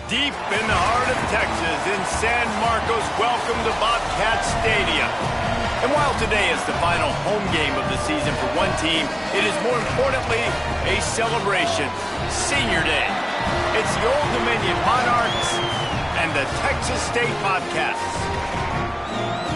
Deep in the heart of Texas, in San Marcos, welcome to Bobcat Stadium. And while today is the final home game of the season for one team, it is more importantly a celebration, Senior Day. It's the Old Dominion Monarchs and the Texas State Bobcats.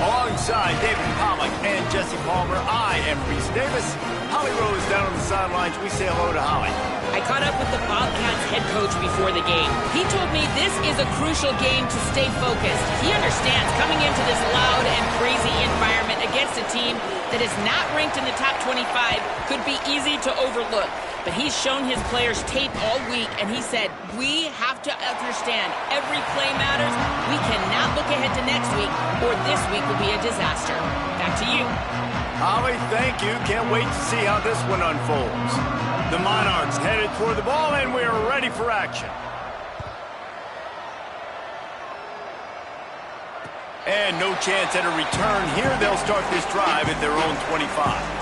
Alongside David Pollack and Jesse Palmer, I am Reese Davis. Holly Rose down on the sidelines. We say hello to Holly. I caught up with the Bobcats head coach before the game. He told me this is a crucial game to stay focused. He understands coming into this loud and crazy environment against a team that is not ranked in the top 25 could be easy to overlook. But he's shown his players tape all week, and he said, we have to understand every play matters. We cannot look ahead to next week, or this week will be a disaster. Back to you. Holly, thank you. Can't wait to see how this one unfolds. The Monarchs headed toward the ball, and we are ready for action. And no chance at a return here. They'll start this drive at their own 25.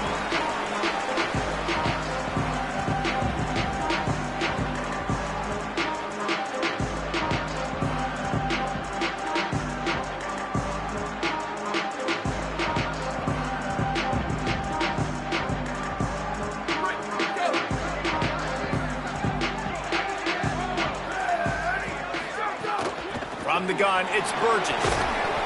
From the gun, it's Burgess.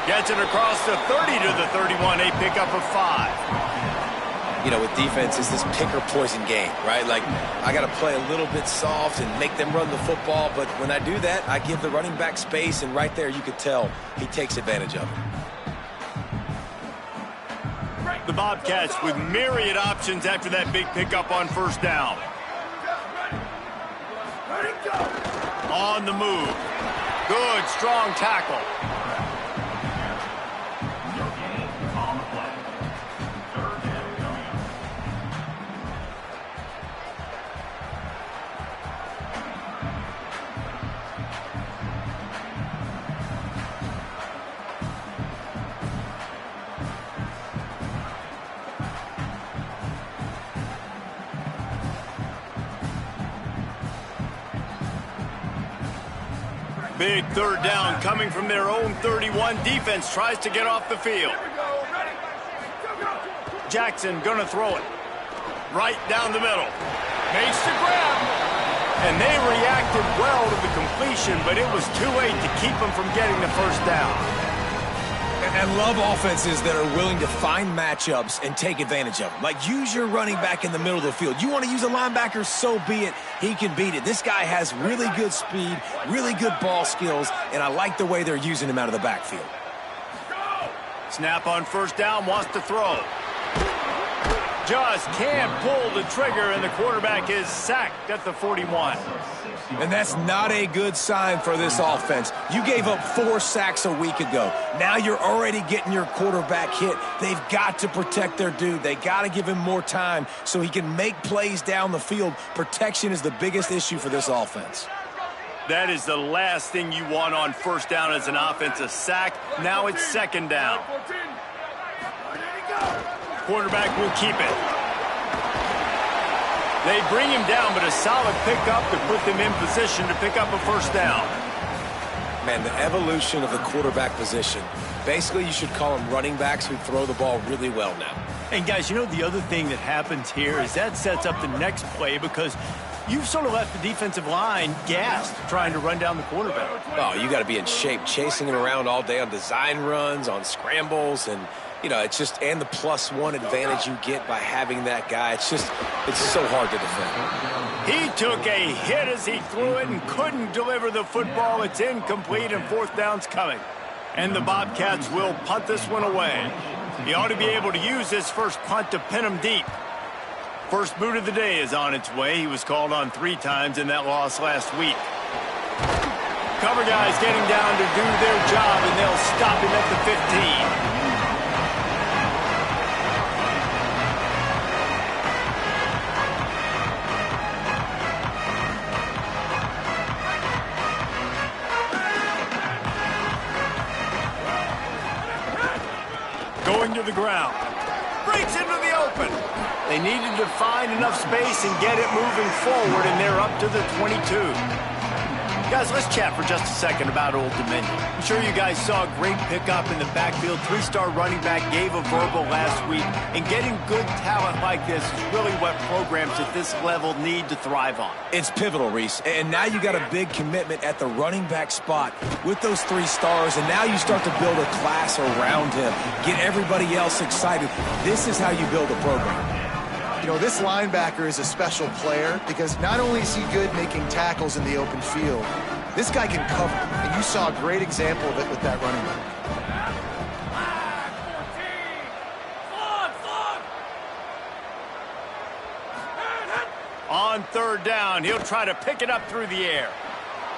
Gets it across the 30 to the 31, a pickup of 5. You know, with defense, it's this pick-or-poison game, right? Like, I got to play a little bit soft and make them run the football, but when I do that, I give the running back space, and right there you could tell he takes advantage of it. The Bobcats with myriad options after that big pickup on first down. On the move. Good, strong tackle. Big third down coming from their own 31. Defense tries to get off the field. Jackson gonna throw it. Right down the middle. Makes the grab. And they reacted well to the completion, but it was too late to keep them from getting the first down. And love offenses that are willing to find matchups and take advantage of them. Like, use your running back in the middle of the field. You want to use a linebacker, so be it. He can beat it. This guy has really good speed, really good ball skills, and I like the way they're using him out of the backfield. Snap on first down, wants to throw. Just can't pull the trigger, and the quarterback is sacked at the 41. And that's not a good sign for this offense. You gave up 4 sacks a week ago. Now you're already getting your quarterback hit. They've got to protect their dude. They got to give him more time so he can make plays down the field. Protection is the biggest issue for this offense. That is the last thing you want on first down as an offense, a sack. Now it's second down. Quarterback will keep it. They bring him down, but a solid pickup to put them in position to pick up a first down. Man, the evolution of the quarterback position. Basically, you should call them running backs who throw the ball really well now. And guys, you know the other thing that happens here is that sets up the next play because you've sort of left the defensive line gassed trying to run down the quarterback. Oh, you got to be in shape, chasing him around all day on design runs, on scrambles, and you know, it's just, and the +1 advantage you get by having that guy. It's so hard to defend. He took a hit as he threw it and couldn't deliver the football. It's incomplete and fourth down's coming. And the Bobcats will punt this one away. He ought to be able to use this first punt to pin him deep. First boot of the day is on its way. He was called on 3 times in that loss last week. Cover guys getting down to do their job, and they'll stop him at the 15. Going to the ground. Breaks into the open. They needed to find enough space and get it moving forward, and they're up to the 22. Guys, let's chat for just a second about Old Dominion. I'm sure you guys saw a great pickup in the backfield. 3-star running back gave a verbal last week. And getting good talent like this is really what programs at this level need to thrive on. It's pivotal, Reese. And now you got a big commitment at the running back spot with those 3 stars. And now you start to build a class around him. Get everybody else excited. This is how you build a program. You know, this linebacker is a special player because not only is he good making tackles in the open field, this guy can cover. And you saw a great example of it with that running back. On 3rd down, he'll try to pick it up through the air.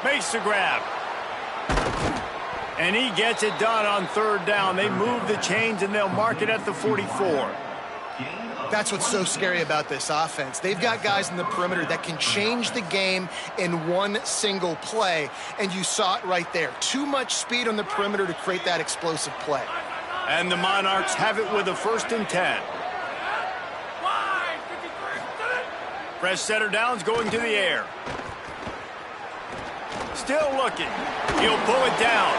Makes the grab. And he gets it done on 3rd down. They move the chains and they'll mark it at the 44. That's what's so scary about this offense. They've got guys in the perimeter that can change the game in one single play, and you saw it right there. Too much speed on the perimeter to create that explosive play. And the Monarchs have it with a 1st and 10. Fresh setter downs going to the air. Still looking. He'll pull it down.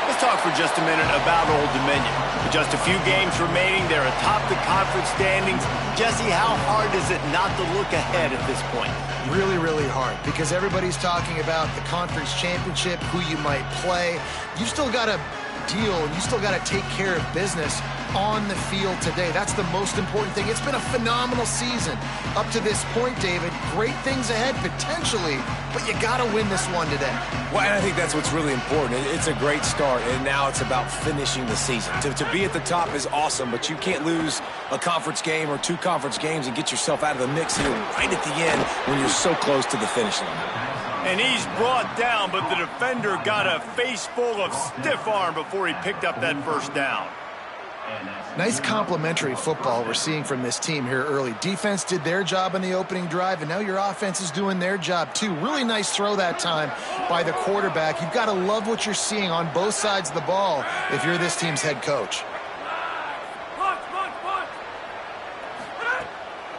Let's talk for just a minute about Old Dominion. With just a few games remaining, they're atop the conference standings. Jesse, how hard is it not to look ahead at this point? Really, really hard because everybody's talking about the conference championship, who you might play. You've still got to deal and you still got to take care of business on the field today. That's the most important thing. It's been a phenomenal season up to this point, David. Great things ahead potentially, but you got to win this one today. Well, and I think that's what's really important. It's a great start, and now it's about finishing the season. To be at the top is awesome, but you can't lose a conference game or 2 conference games and get yourself out of the mix here right at the end when you're so close to the finish line. And he's brought down, but the defender got a face full of stiff arm before he picked up that 1st down. Nice complementary football we're seeing from this team here early. Defense did their job on the opening drive, and now your offense is doing their job too. Really nice throw that time by the quarterback. You've got to love what you're seeing on both sides of the ball if you're this team's head coach.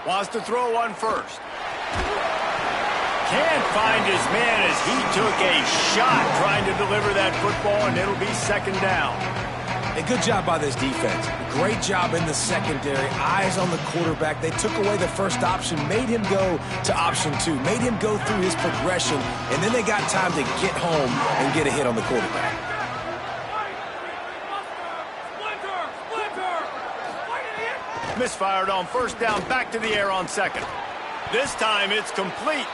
Wants to throw on 1st. Can't find his man as he took a shot trying to deliver that football, and it'll be 2nd down. A good job by this defense. Great job in the secondary. Eyes on the quarterback. They took away the 1st option, made him go to option 2, made him go through his progression, and then they got time to get home and get a hit on the quarterback. Misfired on 1st down, back to the air on 2nd. This time it's complete.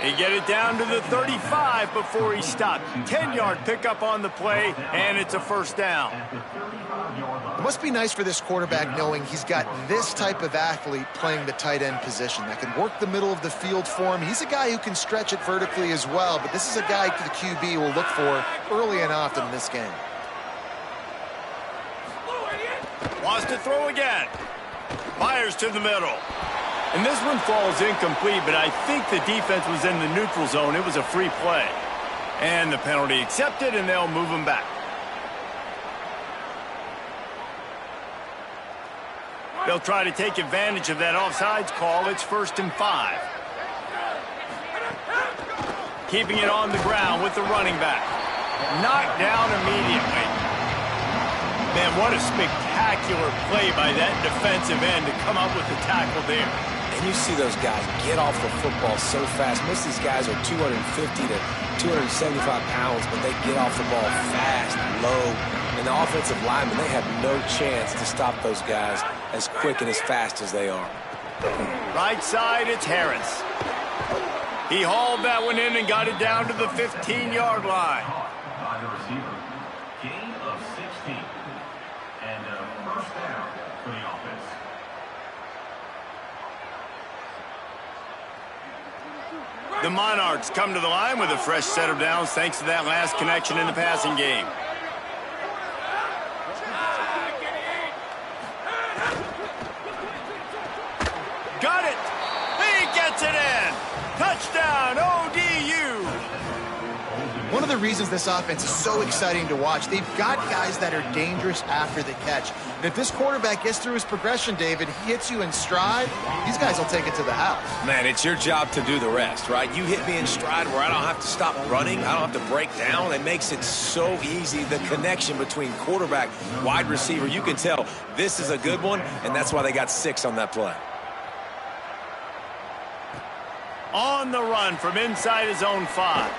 He get it down to the 35 before he stopped. 10-yard pickup on the play, and it's a 1st down. It must be nice for this quarterback knowing he's got this type of athlete playing the tight end position that can work the middle of the field for him. He's a guy who can stretch it vertically as well, but this is a guy the QB will look for early and often in this game. Wants to throw again. Fires to the middle. And this one falls incomplete, but I think the defense was in the neutral zone. It was a free play. And the penalty accepted, and they'll move him back. They'll try to take advantage of that offsides call. It's 1st and 5. Keeping it on the ground with the running back. Knocked down immediately. Man, what a spectacular play by that defensive end to come up with the tackle there. And you see those guys get off the football so fast. Most of these guys are 250 to 275 pounds, but they get off the ball fast, low. And the offensive linemen, they have no chance to stop those guys as quick and as fast as they are. Right side, it's Harris. He hauled that one in and got it down to the 15-yard line. Gain of 16. And a 1st down for the offense. The Monarchs come to the line with a fresh set of downs thanks to that last connection in the passing game. Got it! He gets it in! Touchdown, ODU! One of the reasons this offense is so exciting to watch. They've got guys that are dangerous after the catch. And if this quarterback gets through his progression, David, he hits you in stride, these guys will take it to the house. Man, it's your job to do the rest, right? You hit me in stride where I don't have to stop running. I don't have to break down. It makes it so easy. The connection between quarterback, wide receiver, you can tell this is a good one, and that's why they got 6 on that play. On the run from inside his own 5.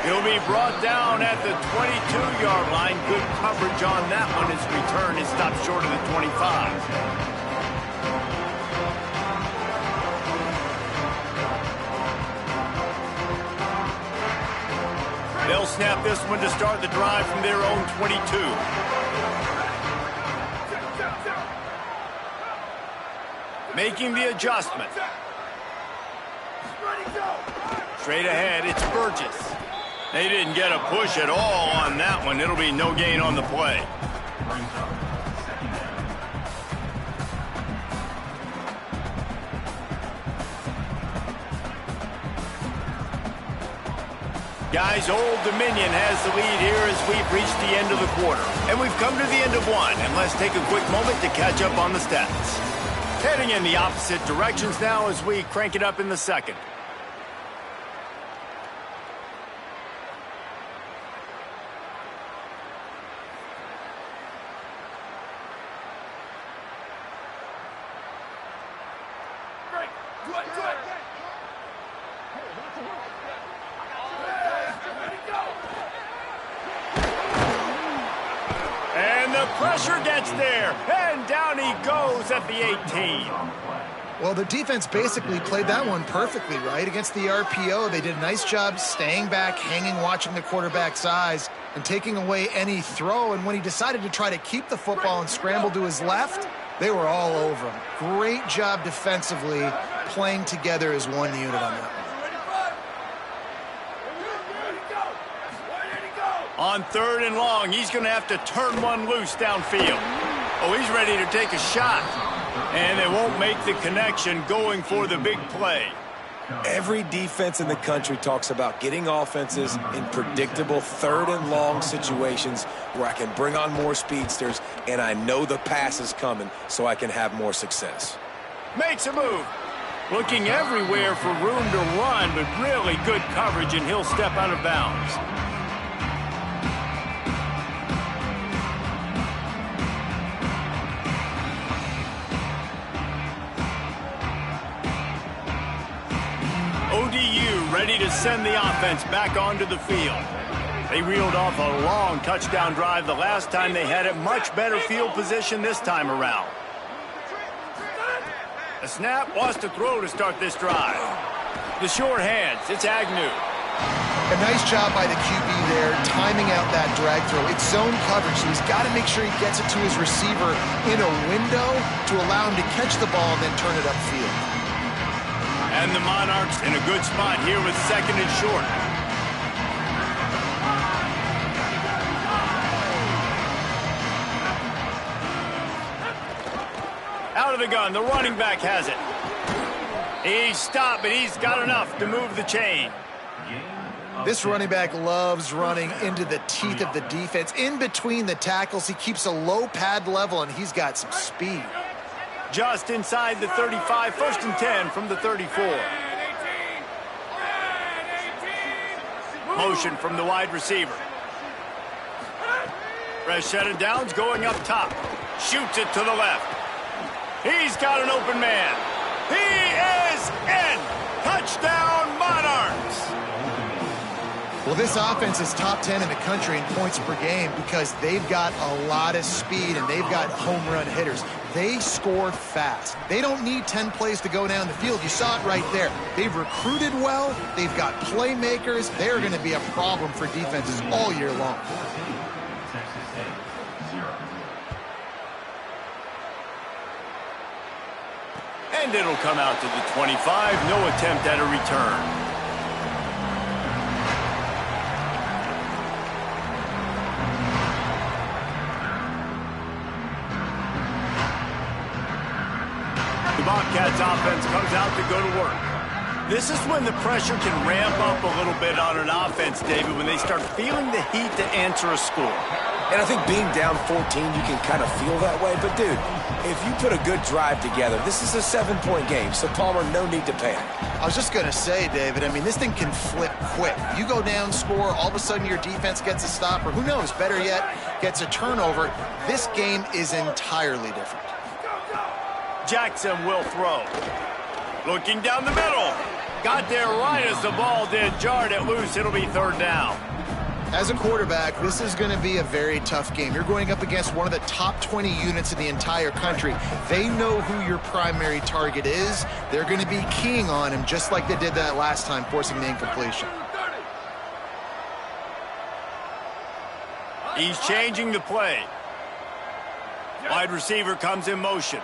He'll be brought down at the 22-yard line. Good coverage on that one. His return is stopped short of the 25. They'll snap this one to start the drive from their own 22. Making the adjustment. Straight ahead, it's Burgess. They didn't get a push at all on that one. It'll be no gain on the play. Guys, Old Dominion has the lead here as we've reached the end of the quarter. And we've come to the end of one. And let's take a quick moment to catch up on the stats. Heading in the opposite directions now as we crank it up in the second. And the pressure gets there, and down he goes at the 18. Well, the defense basically played that one perfectly, right? Against the RPO, they did a nice job staying back, hanging, watching the quarterback's eyes, and taking away any throw. And when he decided to try to keep the football and scramble to his left, they were all over him. Great job defensively, playing together as one unit on that one. On 3rd and long, he's going to have to turn one loose downfield. Oh, he's ready to take a shot. And they won't make the connection going for the big play. Every defense in the country talks about getting offenses in predictable 3rd and long situations where I can bring on more speedsters and I know the pass is coming so I can have more success. Makes a move. Looking everywhere for room to run, but really good coverage, and he'll step out of bounds. ODU ready to send the offense back onto the field. They reeled off a long touchdown drive the last time they had it. Much better field position this time around. A snap, wants to throw to start this drive. The short hands, it's Agnew. A nice job by the QB there, timing out that drag throw. It's zone coverage, so he's got to make sure he gets it to his receiver in a window to allow him to catch the ball and then turn it upfield. And the Monarchs in a good spot here with 2nd and short. Out of the gun, the running back has it. He's stopped, but he's got enough to move the chain. This running back loves running into the teeth of the defense. In between the tackles, he keeps a low pad level, and he's got some speed. Just inside the 35, 1st and 10 from the 34. Motion from the wide receiver. Rashad Downs going up top. Shoots it to the left. He's got an open man. He is in. Touchdown, Monarchs. Well, this offense is top 10 in the country in points per game because they've got a lot of speed and they've got home run hitters. They score fast. They don't need 10 plays to go down the field. You saw it right there. They've recruited well. They've got playmakers. They're going to be a problem for defenses all year long. And it'll come out to the 25. No attempt at a return. The Bobcats offense comes out to go to work. This is when the pressure can ramp up a little bit on an offense, David, when they start feeling the heat to answer a score. And I think being down 14, you can kind of feel that way. But, dude, if you put a good drive together, this is a 7-point game. So, Palmer, no need to panic. I was just going to say, David, I mean, this thing can flip quick. You go down, score, all of a sudden your defense gets a stop, or who knows, better yet, gets a turnover. This game is entirely different. Jackson will throw. Looking down the middle. Got there right as the ball did. Jarred it loose. It'll be third down. As a quarterback, this is going to be a very tough game. You're going up against one of the top 20 units in the entire country. They know who your primary target is. They're going to be keying on him just like they did that last time, forcing the incompletion. He's changing the play. Wide receiver comes in motion.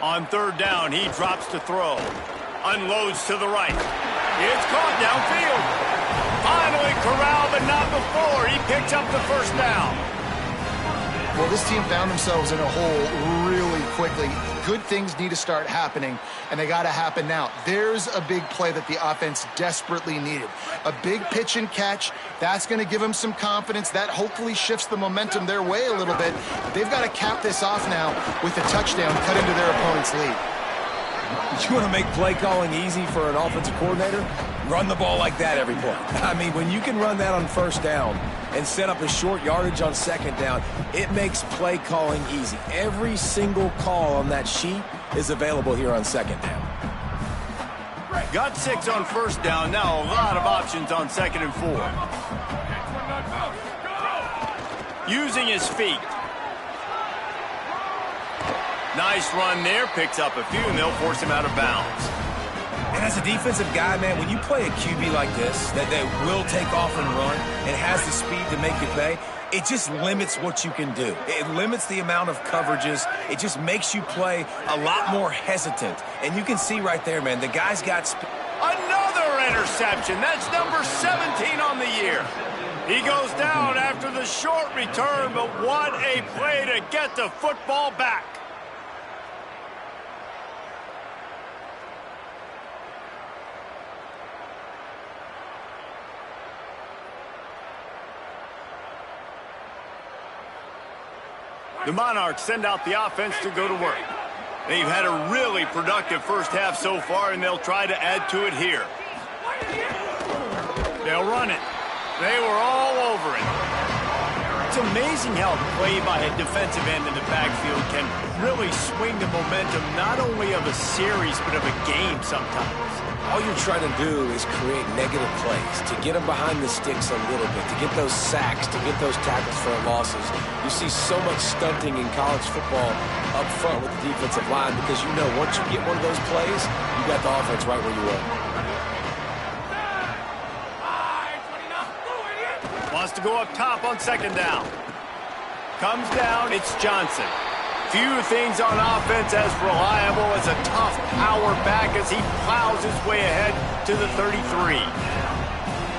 On third down, he drops to throw. Unloads to the right. It's caught downfield. Finally corralled, but not before. He picks up the first down. Well, this team found themselves in a hole really quickly. Good things need to start happening, and they got to happen now. There's a big play that the offense desperately needed. A big pitch and catch. That's going to give them some confidence. That hopefully shifts the momentum their way a little bit. They've got to cap this off now with a touchdown cut into their opponent's lead. You want to make play calling easy for an offensive coordinator? Run the ball like that every play. I mean, when you can run that on first down and set up a short yardage on second down, it makes play calling easy. Every single call on that sheet is available here on second down. Got 6 on first down. Now a lot of options on second and 4. Using his feet. Nice run there. Picks up a few, and they'll force him out of bounds. And as a defensive guy, man, when you play a QB like this, that will take off and run and has the speed to make you pay, it just limits what you can do. It limits the amount of coverages. It just makes you play a lot more hesitant. And you can see right there, man, the guy's got Another interception. That's number 17 on the year. He goes down after the short return, but what a play to get the football back. The Monarchs send out the offense to go to work. They've had a really productive first half so far, and they'll try to add to it here. They'll run it. They were all over it. It's amazing how a play by a defensive end in the backfield can really swing the momentum not only of a series, but of a game sometimes. all you're trying to do is create negative plays, to get them behind the sticks a little bit, to get those sacks, to get those tackles for losses. You see so much stunting in college football up front with the defensive line because you know once you get one of those plays, you got the offense right where you want. Wants to go up top on second down. Comes down, it's Johnson. Few things on offense as reliable as a tough power back as he plows his way ahead to the 33.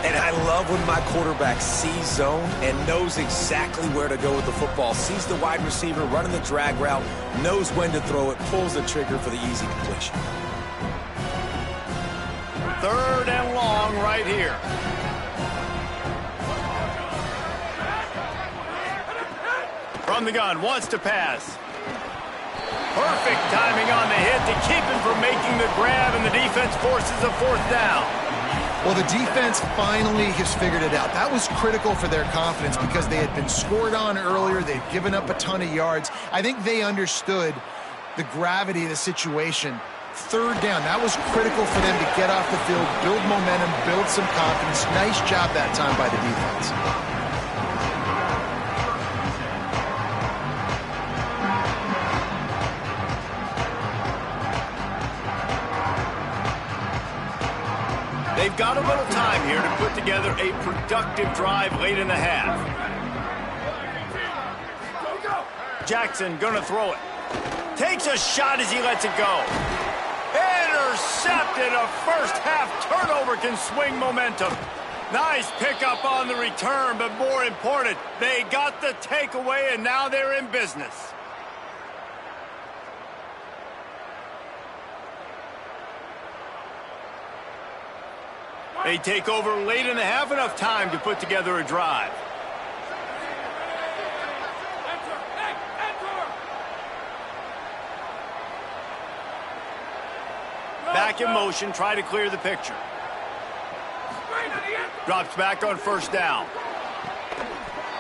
And I love when my quarterback sees zone and knows exactly where to go with the football. Sees the wide receiver running the drag route, knows when to throw it, pulls the trigger for the easy completion. Third and long right here. From the gun, wants to pass. Perfect timing on the hit to keep him from making the grab, and the defense forces a fourth down. Well, the defense finally has figured it out. That was critical for their confidence because they had been scored on earlier. They'd given up a ton of yards. I think they understood the gravity of the situation. Third down, that was critical for them to get off the field, build momentum, build some confidence. Nice job that time by the defense. They've got a little time here to put together a productive drive late in the half. Jackson gonna throw it. Takes a shot as he lets it go. Intercepted. A first half turnover can swing momentum. Nice pickup on the return, but more important, they got the takeaway and now they're in business. They take over late in the half, enough time to put together a drive. Back in motion, try to clear the picture. Drops back on first down.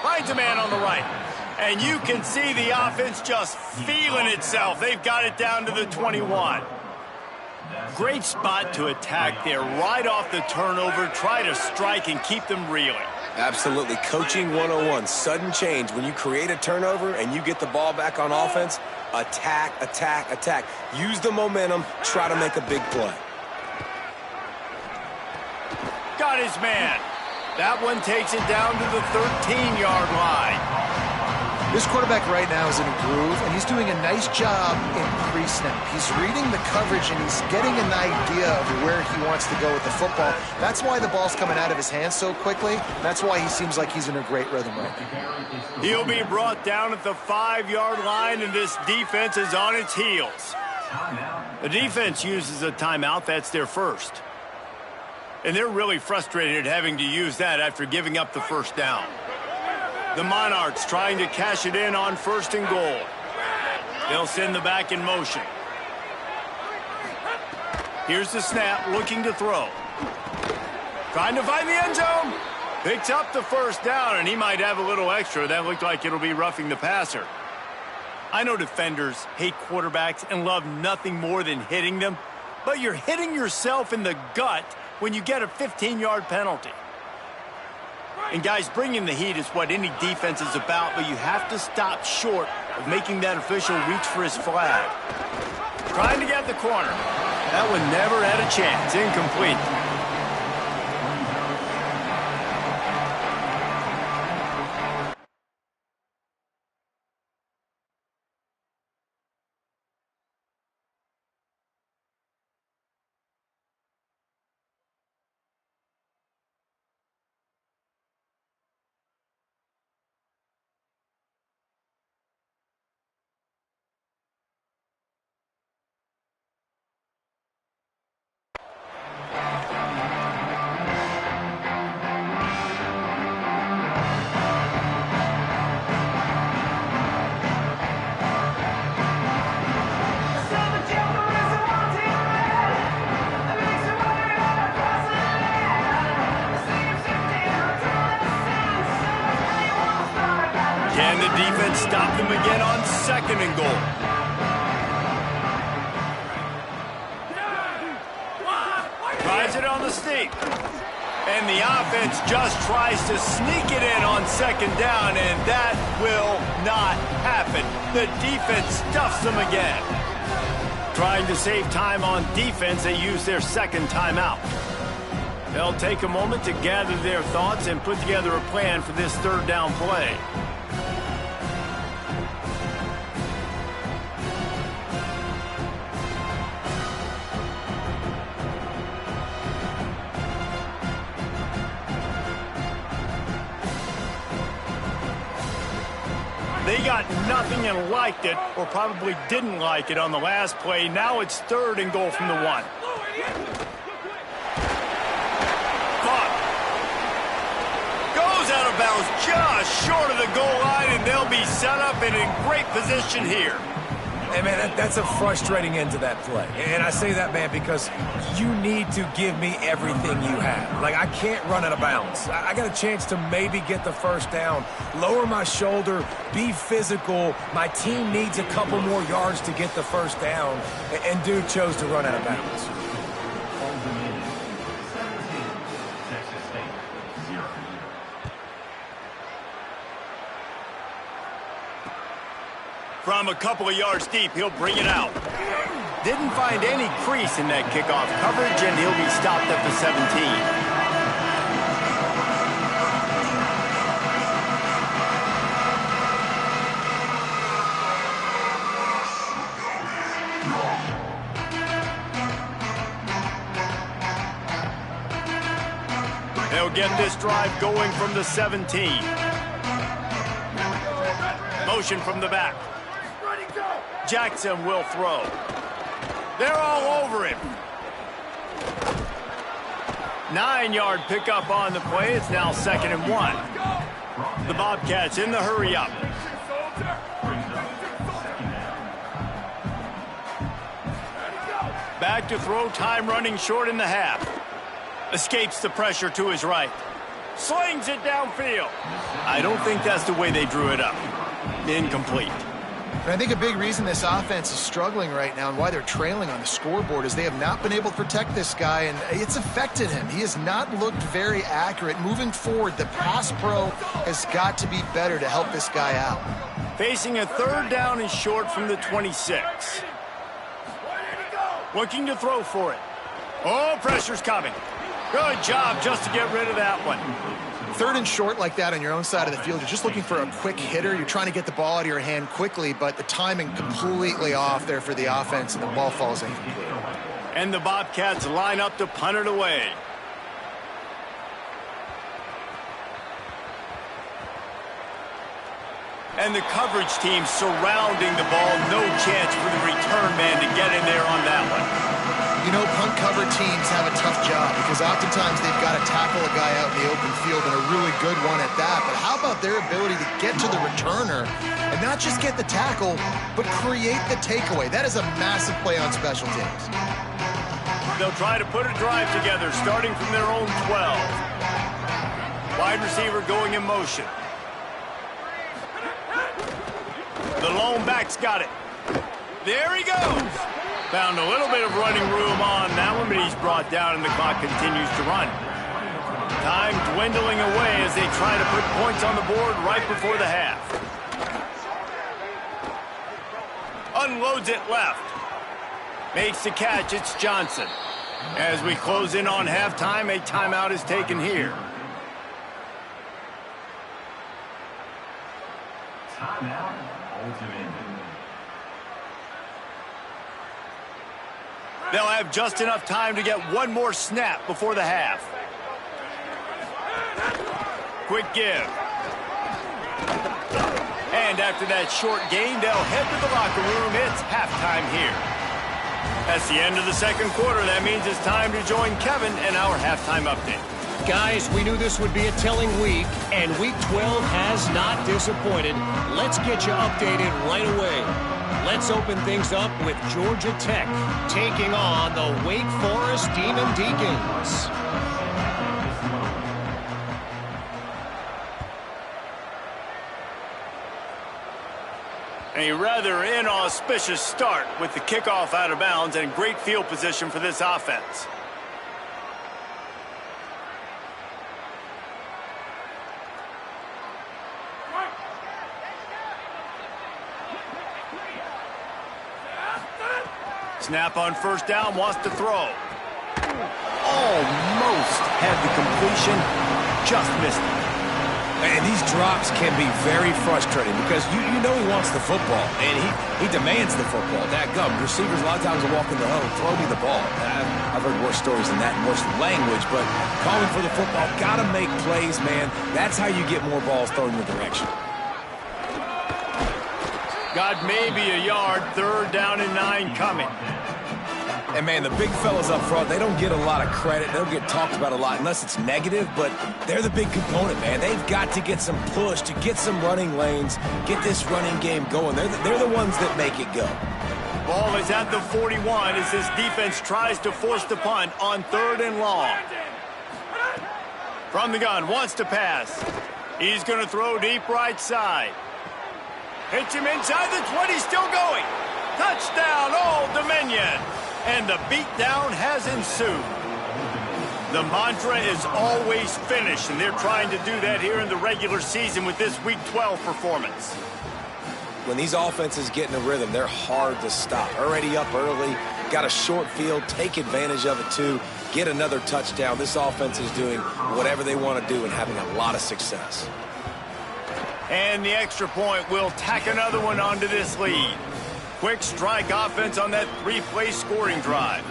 Finds a man on the right. And you can see the offense just feeling itself. They've got it down to the 21. Great spot to attack there. Right off the turnover, try to strike and keep them reeling. Absolutely. Coaching 101. Sudden change. When you create a turnover and you get the ball back on offense, attack, attack, attack. Use the momentum. Try to make a big play. Got his man. That one takes it down to the 13-yard line. This quarterback right now is in a groove, and he's doing a nice job in pre-snap. He's reading the coverage, and he's getting an idea of where he wants to go with the football. That's why the ball's coming out of his hands so quickly. That's why he seems like he's in a great rhythm right now. He'll be brought down at the 5-yard line, and this defense is on its heels. The defense uses a timeout. That's their first. And they're really frustrated having to use that after giving up the first down. The Monarchs trying to cash it in on first and goal. They'll send the back in motion. Here's the snap, looking to throw. Trying to find the end zone. Picks up the first down, and he might have a little extra. That looked like it'll be roughing the passer. I know defenders hate quarterbacks and love nothing more than hitting them, but you're hitting yourself in the gut when you get a 15-yard penalty. And guys, bringing the heat is what any defense is about, but you have to stop short of making that official reach for his flag. Trying to get the corner. That one never had a chance. Incomplete. Can the defense stop them again on second and goal? Tries it on the sneak. And the offense just tries to sneak it in on second down, and that will not happen. The defense stuffs them again. Trying to save time on defense, they use their second timeout. They'll take a moment to gather their thoughts and put together a plan for this third down play. They got nothing and liked it, or probably didn't like it on the last play. Now it's third and goal from the 1. Caught. Goes out of bounds just short of the goal line, and they'll be set up and in great position here. Hey, man, that's a frustrating end to that play. And I say that, man, because you need to give me everything you have. Like, I can't run out of bounds. I got a chance to maybe get the first down, lower my shoulder, be physical. My team needs a couple more yards to get the first down, and dude chose to run out of bounds. From a couple of yards deep, he'll bring it out. Didn't find any crease in that kickoff coverage, and he'll be stopped at the 17. They'll get this drive going from the 17. Motion from the back. Jackson will throw. They're all over him. 9-yard pickup on the play. It's now 2nd and 1. The Bobcats in the hurry up. Back to throw, time running short in the half. Escapes the pressure to his right. Slings it downfield. I don't think that's the way they drew it up. Incomplete. And I think a big reason this offense is struggling right now and why they're trailing on the scoreboard is they have not been able to protect this guy, and it's affected him. He has not looked very accurate. Moving forward, the pass pro has got to be better to help this guy out. Facing a 3rd down and short from the 26. Looking to throw for it. Oh, pressure's coming. Good job just to get rid of that one. 3rd and short like that on your own side of the field, you're just looking for a quick hitter. You're trying to get the ball out of your hand quickly, but the timing completely off there for the offense, and the ball falls incomplete. And the Bobcats line up to punt it away. And the coverage team surrounding the ball. No chance for the return man to get in there on that one. You know, punt cover teams have a tough job because oftentimes they've got to tackle a guy out in the open field, and a really good one at that. But how about their ability to get to the returner and not just get the tackle, but create the takeaway? That is a massive play on special teams. They'll try to put a drive together, starting from their own 12. Wide receiver going in motion. The lone back's got it. There he goes. Found a little bit of running room on that one, but he's brought down and the clock continues to run. Time dwindling away as they try to put points on the board right before the half. Unloads it left. Makes the catch, it's Johnson. As we close in on halftime, a timeout is taken here. Timeout, ultimate. They'll have just enough time to get one more snap before the half. Quick give. And after that short gain, they'll head to the locker room. It's halftime here. That's the end of the 2nd quarter. That means it's time to join Kevin in our halftime update. Guys, we knew this would be a telling week, and Week 12 has not disappointed. Let's get you updated right away. Let's open things up with Georgia Tech taking on the Wake Forest Demon Deacons. A rather inauspicious start with the kickoff out of bounds and great field position for this offense. Snap on 1st down, wants to throw. Almost had the completion, just missed it. And these drops can be very frustrating because you know he wants the football, and he demands the football. Dadgum, receivers a lot of times will walk in the huddle, throw me the ball. I've heard worse stories than that and worse language, but calling for the football, got to make plays, man. That's how you get more balls thrown in your direction. Got maybe a yard, 3rd down and 9 coming. And, man, the big fellas up front, they don't get a lot of credit. They don't get talked about a lot unless it's negative, but they're the big component, man. They've got to get some push, to get some running lanes, get this running game going. They're the ones that make it go. Ball is at the 41 as this defense tries to force the punt on 3rd and long. From the gun, wants to pass. He's going to throw deep right side. Hits him inside the 20, still going. Touchdown, Old Dominion. And the beatdown has ensued. The mantra is always finish, and they're trying to do that here in the regular season with this Week 12 performance. When these offenses get in a rhythm, they're hard to stop. Already up early, got a short field, take advantage of it too, get another touchdown. This offense is doing whatever they want to do and having a lot of success. And the extra point will tack another one onto this lead. Quick strike offense on that 3-play scoring drive.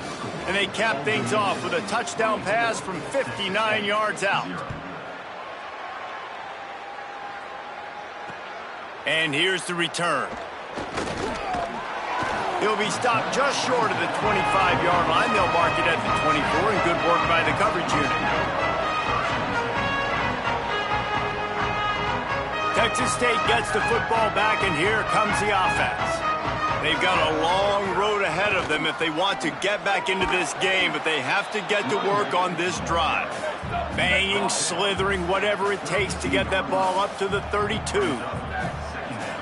And they cap things off with a touchdown pass from 59 yards out. And here's the return. He'll be stopped just short of the 25-yard line. They'll mark it at the 24, and good work by the coverage unit. Texas State gets the football back, and here comes the offense. They've got a long road ahead of them if they want to get back into this game, but they have to get to work on this drive. Banging, slithering, whatever it takes to get that ball up to the 32.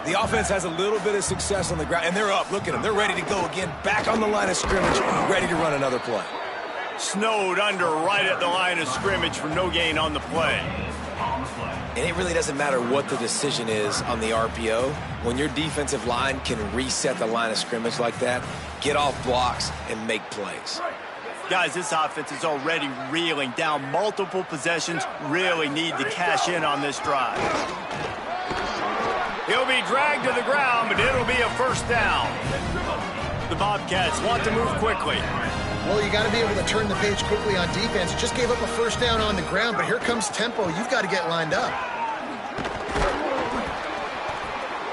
The offense has a little bit of success on the ground, and they're up. Look at them. They're ready to go again, back on the line of scrimmage, ready to run another play. Snowed under right at the line of scrimmage for no gain on the play. And it really doesn't matter what the decision is on the RPO. When your defensive line can reset the line of scrimmage like that, get off blocks and make plays. Guys, this offense is already reeling down multiple possessions. Really need to cash in on this drive. He'll be dragged to the ground, but it'll be a first down. The Bobcats want to move quickly. Well, you got to be able to turn the page quickly on defense. Just gave up a first down on the ground, but here comes tempo. You've got to get lined up.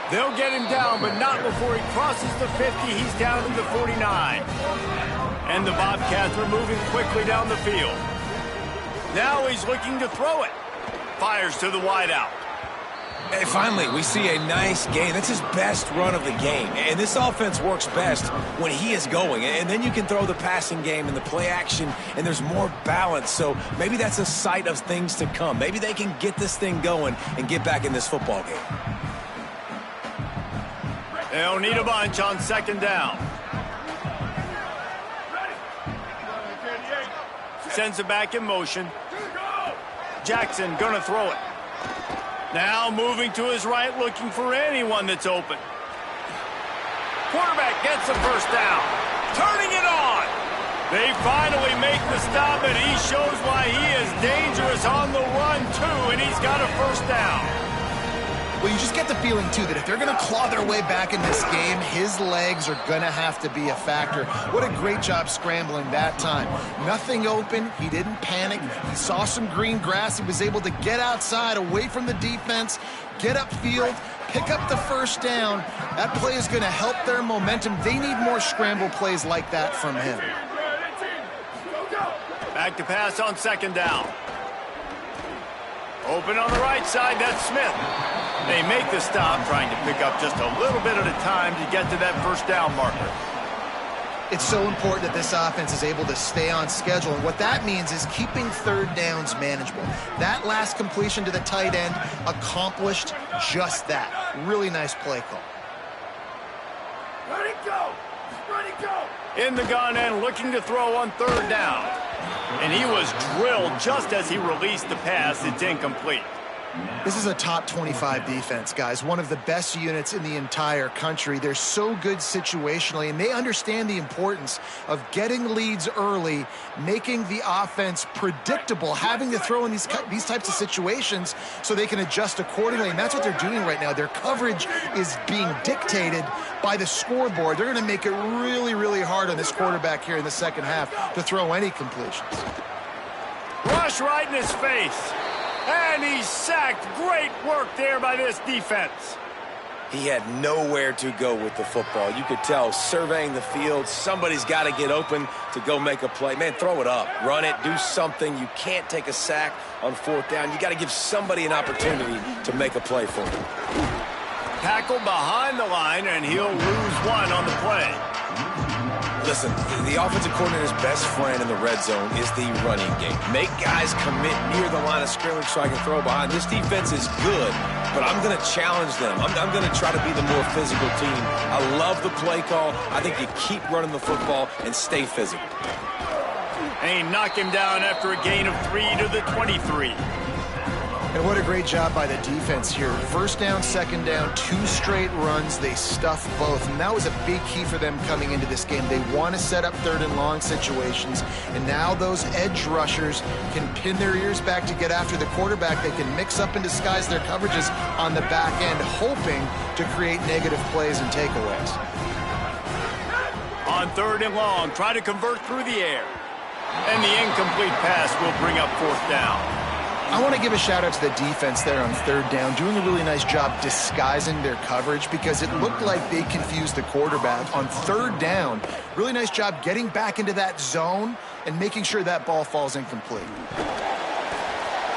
They'll get him down, but not before he crosses the 50. He's down to the 49. And the Bobcats are moving quickly down the field. Now he's looking to throw it. Fires to the wideout. Hey, finally, we see a nice gain. That's his best run of the game. And this offense works best when he is going. And then you can throw the passing game and the play action, and there's more balance. So maybe that's a sight of things to come. Maybe they can get this thing going and get back in this football game. They'll need a bunch on second down. Sends it back in motion. Jackson gonna throw it. Now moving to his right, looking for anyone that's open. Quarterback gets the first down. Turning it on. They finally make the stop, and he shows why he is dangerous on the run, too, and he's got a first down. Well, you just get the feeling, too, that if they're going to claw their way back in this game, his legs are going to have to be a factor. What a great job scrambling that time. Nothing open. He didn't panic. He saw some green grass. He was able to get outside, away from the defense, get upfield, pick up the first down. That play is going to help their momentum. They need more scramble plays like that from him. Back to pass on second down. Open on the right side, that's Smith. They make the stop, trying to pick up just a little bit at a time to get to that first down marker. It's so important that this offense is able to stay on schedule, and what that means is keeping third downs manageable. That last completion to the tight end accomplished just that. Really nice play call. Ready, go! Ready, go! In the gun and looking to throw on third down. And he was drilled just as he released the pass. It's incomplete. This is a top 25 defense, guys. One of the best units in the entire country. They're so good situationally, and they understand the importance of getting leads early, making the offense predictable, having to throw in these types of situations so they can adjust accordingly, and that's what they're doing right now. Their coverage is being dictated by the scoreboard. They're going to make it really, really hard on this quarterback here in the second half to throw any completions. Rush right in his face. And he's sacked. Great work there by this defense. He had nowhere to go with the football. You could tell, surveying the field, somebody's got to get open to go make a play. Man, throw it up. Run it. Do something. You can't take a sack on fourth down. You got to give somebody an opportunity to make a play for him. Tackled behind the line, and he'll lose one on the play. Listen, the offensive coordinator's best friend in the red zone is the running game. Make guys commit near the line of scrimmage so I can throw behind. This defense is good, but I'm going to challenge them. I'm going to try to be the more physical team. I love the play call. I think you keep running the football and stay physical. And he knocked him down after a gain of 3 to the 23. And what a great job by the defense here. First down, second down, 2 straight runs. They stuffed both. And that was a big key for them coming into this game. They want to set up third and long situations. And now those edge rushers can pin their ears back to get after the quarterback. They can mix up and disguise their coverages on the back end, hoping to create negative plays and takeaways. On third and long, try to convert through the air. And the incomplete pass will bring up fourth down. I want to give a shout-out to the defense there on third down, doing a really nice job disguising their coverage because it looked like they confused the quarterback on third down. Really nice job getting back into that zone and making sure that ball falls incomplete.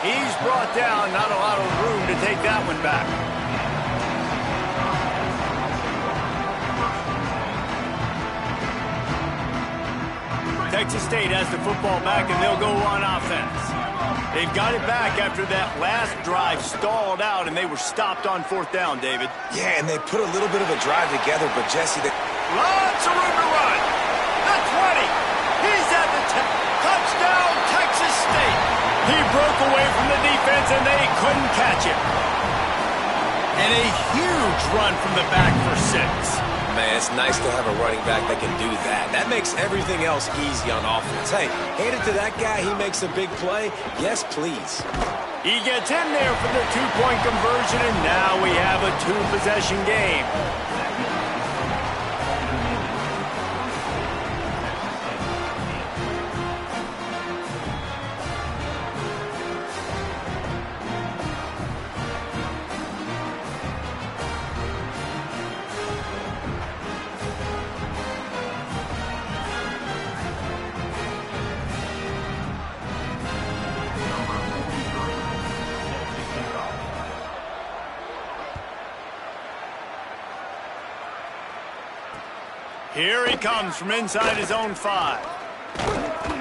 He's brought down, not a lot of room to take that one back. Texas State has the football back, and they'll go on offense. They've got it back after that last drive stalled out, and they were stopped on fourth down, David. Yeah, and they put a little bit of a drive together, but Jesse, Lots of room to run. The 20. He's at the 10. Touchdown, Texas State. He broke away from the defense, and they couldn't catch him. And a huge run from the back for 6. man, it's nice to have a running back that can do that. That makes everything else easy on offense. Hey, hand it to that guy. He makes a big play. Yes, please. He gets in there for the two-point conversion, and now we have a two-possession game. Here he comes from inside his own 5.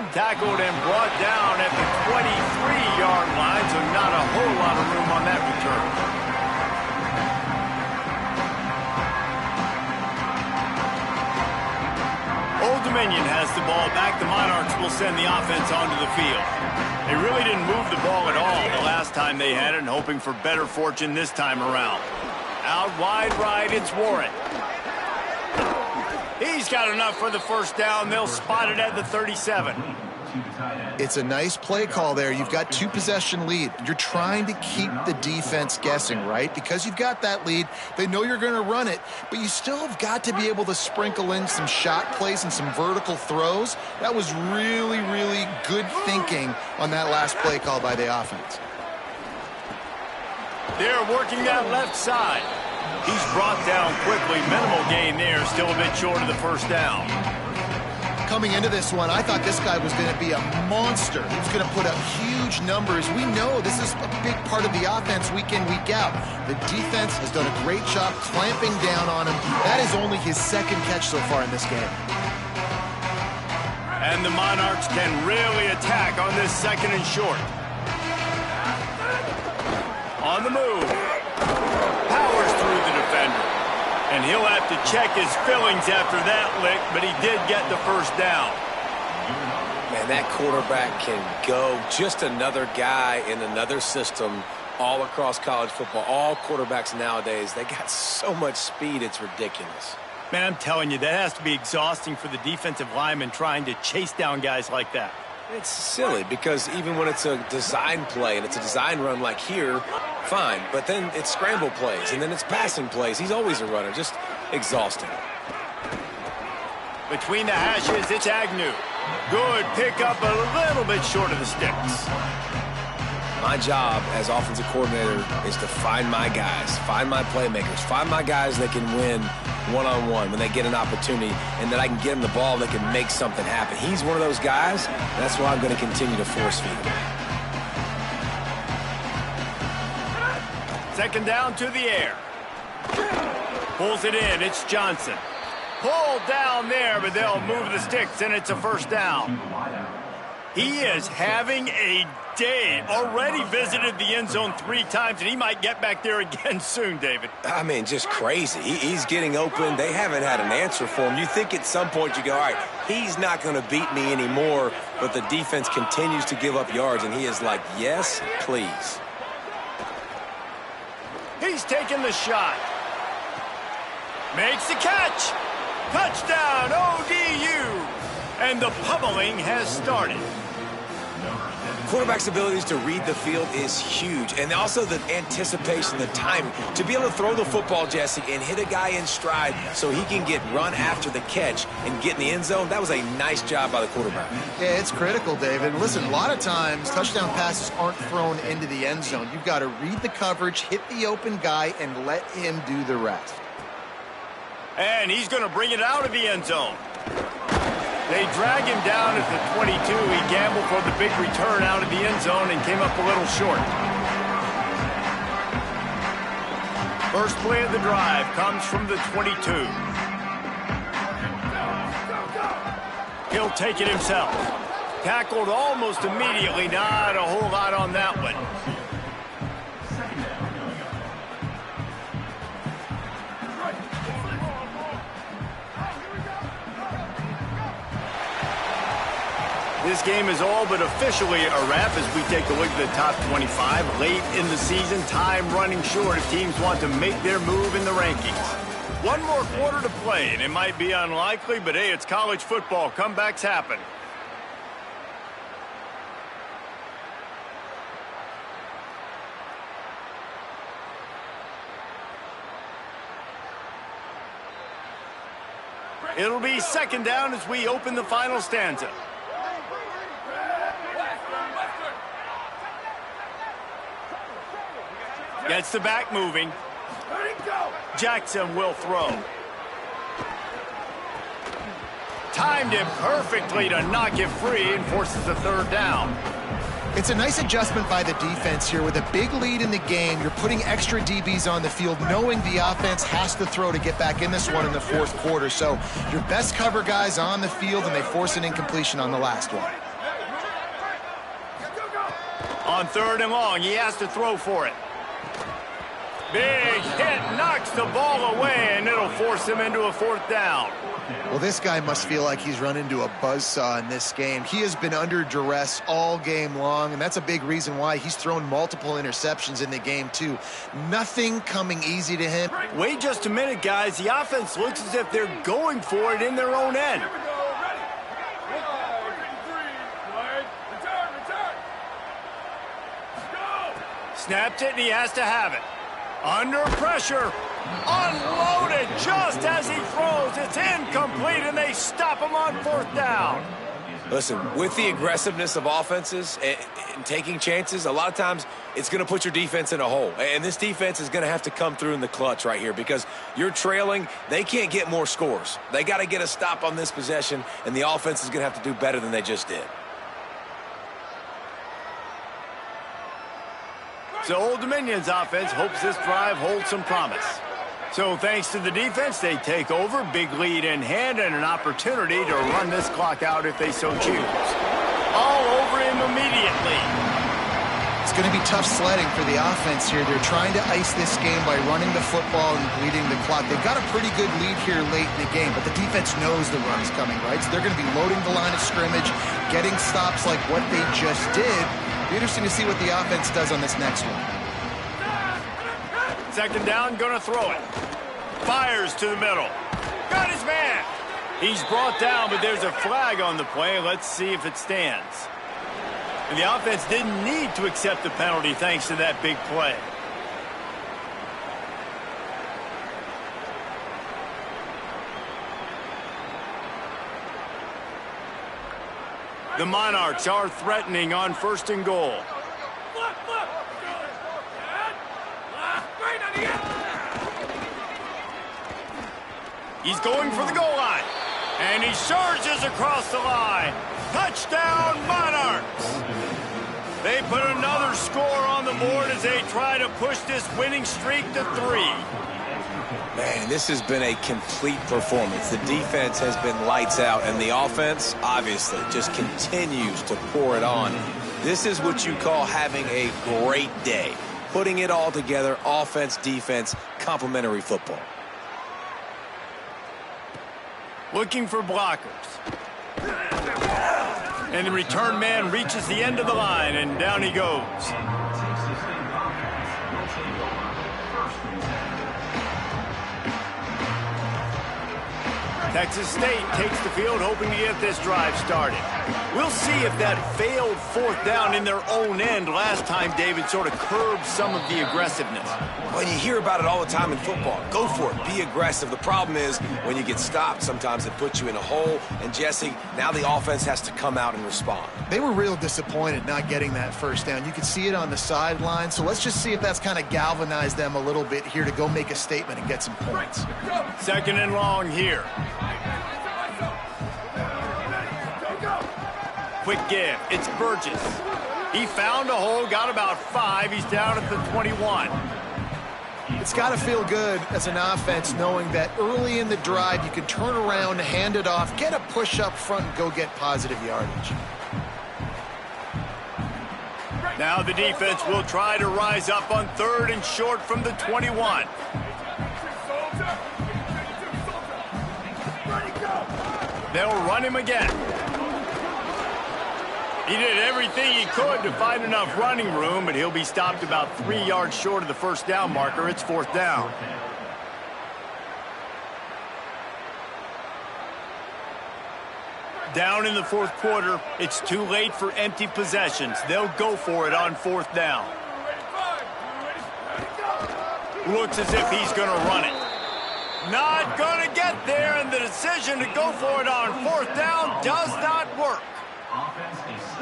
Tackled and brought down at the 23-yard line, so not a whole lot of room on that return. Old Dominion has the ball back. The Monarchs will send the offense onto the field. They really didn't move the ball at all the last time they had it, and hoping for better fortune this time around. Out wide right, it's Warren. He's got enough for the first down. They'll spot it at the 37. It's a nice play call there. You've got two-possession lead. You're trying to keep the defense guessing, right? Because you've got that lead. They know you're going to run it, but you still have got to be able to sprinkle in some shot plays and some vertical throws. That was really, really good thinking on that last play call by the offense. They're working that left side. He's brought down quickly. Minimal gain there. Still a bit short of the first down. Coming into this one, I thought this guy was going to be a monster. He was going to put up huge numbers. We know this is a big part of the offense week in, week out. The defense has done a great job clamping down on him. That is only his second catch so far in this game. And the Monarchs can really attack on this second and short. On the move. Powers through the defender. And he'll have to check his fillings after that lick, but he did get the first down. Man, that quarterback can go. Just another guy in another system all across college football. All quarterbacks nowadays, they got so much speed, it's ridiculous. Man, I'm telling you, that has to be exhausting for the defensive lineman trying to chase down guys like that. It's silly because even when it's a design play and it's a design run like here, fine. But then it's scramble plays and then it's passing plays. He's always a runner. Just exhausting. Between the hashes, it's Agnew. Good pickup, a little bit short of the sticks. My job as offensive coordinator is to find my guys, find my playmakers, find my guys that can win one-on-one when they get an opportunity, and that I can get them the ball that can make something happen. He's one of those guys, and that's why I'm going to continue to force feed him. Second down to the air. Pulls it in. It's Johnson. Pulled down there, but they'll move the sticks, and it's a first down. He is having a day. Already visited the end zone 3 times, and he might get back there again soon, David. I mean, just crazy. He's getting open. They haven't had an answer for him. You think at some point you go, all right, he's not going to beat me anymore, but the defense continues to give up yards, and he is like, yes, please. He's taking the shot. Makes the catch. Touchdown, ODU. And the pummeling has started. quarterback's abilities to read the field is huge. And also the anticipation, the timing. To be able to throw the football, Jesse, and hit a guy in stride so he can get run after the catch and get in the end zone, that was a nice job by the quarterback. Yeah, it's critical, David. Listen, a lot of times touchdown passes aren't thrown into the end zone. You've got to read the coverage, hit the open guy, and let him do the rest. And he's going to bring it out of the end zone. They drag him down at the 22. He gambled for the big return out of the end zone and came up a little short. First play of the drive comes from the 22. He'll take it himself. Tackled almost immediately. Not a whole lot on that one. This game is all but officially a wrap as we take a look at the top 25. Late in the season, time running short if teams want to make their move in the rankings. One more quarter to play, and it might be unlikely, but hey, it's college football. Comebacks happen. It'll be second down as we open the final stanza. Gets the back moving. Jackson will throw. Timed him perfectly to knock it free and forces the third down. It's a nice adjustment by the defense here. With a big lead in the game, you're putting extra DBs on the field, knowing the offense has to throw to get back in this one in the fourth quarter. So your best cover guys on the field, and they force an incompletion on the last one. On third and long, he has to throw for it. Big hit, knocks the ball away, and it'll force him into a fourth down. Well, this guy must feel like he's run into a buzzsaw in this game. He has been under duress all game long, and that's a big reason why he's thrown multiple interceptions in the game, too. Nothing coming easy to him. Wait just a minute, guys. The offense looks as if they're going for it in their own end. Snapped it, and he has to have it. Under pressure. Unloaded just as he throws. It's incomplete, and they stop him on fourth down. Listen, with the aggressiveness of offenses and taking chances, a lot of times it's going to put your defense in a hole. And this defense is going to have to come through in the clutch right here because you're trailing. They can't get more scores. They got to get a stop on this possession, and the offense is going to have to do better than they just did. So Old Dominion's offense hopes this drive holds some promise. So thanks to the defense, they take over, big lead in hand, and an opportunity to run this clock out if they so choose. All over him immediately. It's going to be tough sledding for the offense here. They're trying to ice this game by running the football and bleeding the clock. They've got a pretty good lead here late in the game, but the defense knows the run is coming, right? So they're going to be loading the line of scrimmage, getting stops like what they just did. Be interesting to see what the offense does on this next one. Second down, gonna throw it. Fires to the middle. Got his man. He's brought down, but there's a flag on the play. Let's see if it stands. And the offense didn't need to accept the penalty thanks to that big play. The Monarchs are threatening on first and goal. He's going for the goal line. And he surges across the line. Touchdown, Monarchs! They put another score on the board as they try to push this winning streak to 3. Man, this has been a complete performance. The defense has been lights out, and the offense, obviously, just continues to pour it on. This is what you call having a great day. Putting it all together, offense, defense, complementary football. Looking for blockers. And the return man reaches the end of the line, and down he goes. Texas State takes the field hoping to get this drive started. We'll see if that failed fourth down in their own end last time, David, sort of curbed some of the aggressiveness. Well, you hear about it all the time in football. Go for it. Be aggressive. The problem is when you get stopped, sometimes it puts you in a hole. And, Jesse, now the offense has to come out and respond. They were real disappointed not getting that first down. You could see it on the sideline. So let's just see if that's kind of galvanized them a little bit here to go make a statement and get some points. Second and long here. Quick give. It's Burgess. He found a hole, got about 5. He's down at the 21. It's got to feel good as an offense knowing that early in the drive you can turn around, hand it off, get a push up front, and go get positive yardage. Now the defense will try to rise up on 3rd and short from the 21. They'll run him again. He did everything he could to find enough running room, but he'll be stopped about 3 yards short of the first down marker. It's 4th down. Down in the 4th quarter, it's too late for empty possessions. They'll go for it on 4th down. Looks as if he's going to run it. Not going to get there, and the decision to go for it on 4th down does not work.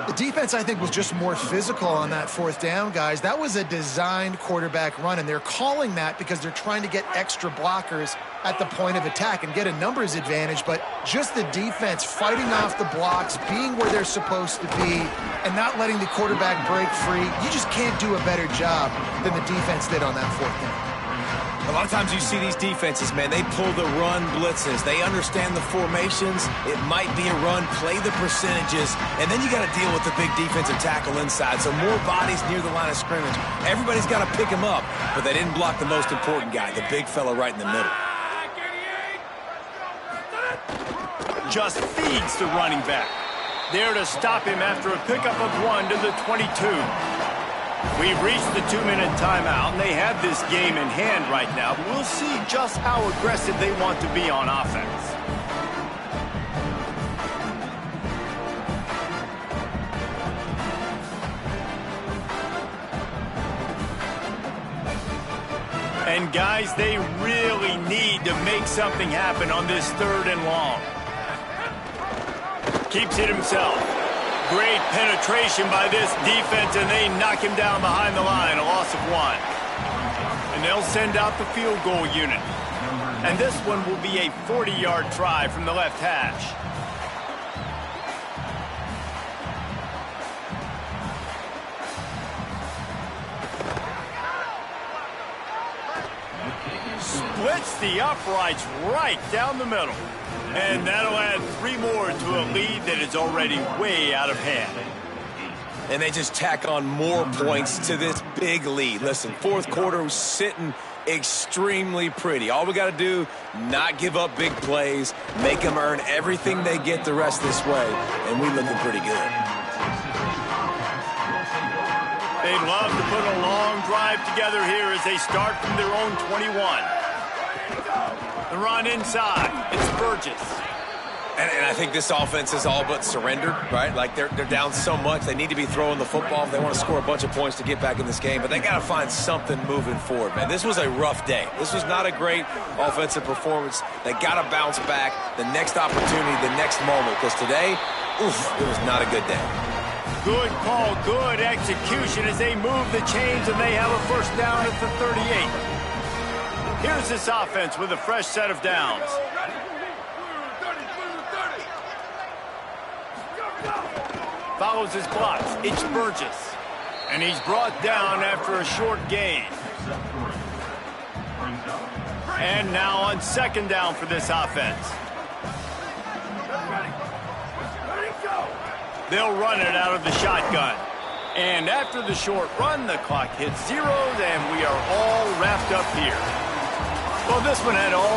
The defense, I think, was just more physical on that 4th down, guys. That was a designed quarterback run, and they're calling that because they're trying to get extra blockers at the point of attack and get a numbers advantage, but just the defense fighting off the blocks, being where they're supposed to be, and not letting the quarterback break free. You just can't do a better job than the defense did on that 4th down. A lot of times you see these defenses, man, they pull the run blitzes. They understand the formations. It might be a run, play the percentages, and then you got to deal with the big defensive tackle inside. So more bodies near the line of scrimmage. Everybody's got to pick him up, but they didn't block the most important guy, the big fella right in the middle. Just feeds the running back. There to stop him after a pickup of 1 to the 22. We've reached the 2-minute timeout, and they have this game in hand right now. We'll see just how aggressive they want to be on offense. And, guys, they really need to make something happen on this 3rd and long. Keeps it himself. Great penetration by this defense, and they knock him down behind the line, a loss of 1. And they'll send out the field goal unit. And this one will be a 40-yard try from the left hash. Splits the uprights right down the middle. And that'll add 3 more to a lead that is already way out of hand. And they just tack on more points to this big lead. Listen, 4th quarter was sitting extremely pretty. All we got to do, not give up big plays, make them earn everything they get the rest this way, and we looking pretty good. They'd love to put a long drive together here as they start from their own 21. The run inside. It's Burgess. And I think this offense is all but surrendered, right? Like they're down so much, they need to be throwing the football if they want to score a bunch of points to get back in this game. But they got to find something moving forward, man. This was a rough day. This was not a great offensive performance. They got to bounce back. The next opportunity, the next moment. Because today, it was not a good day. Good call, good execution as they move the chains, and they have a first down at the 38. Here's this offense with a fresh set of downs. Follows his blocks. It's Burgess. And he's brought down after a short gain. And now on 2nd down for this offense. They'll run it out of the shotgun. And after the short run, the clock hits 0, and we are all wrapped up here. Well, this one had all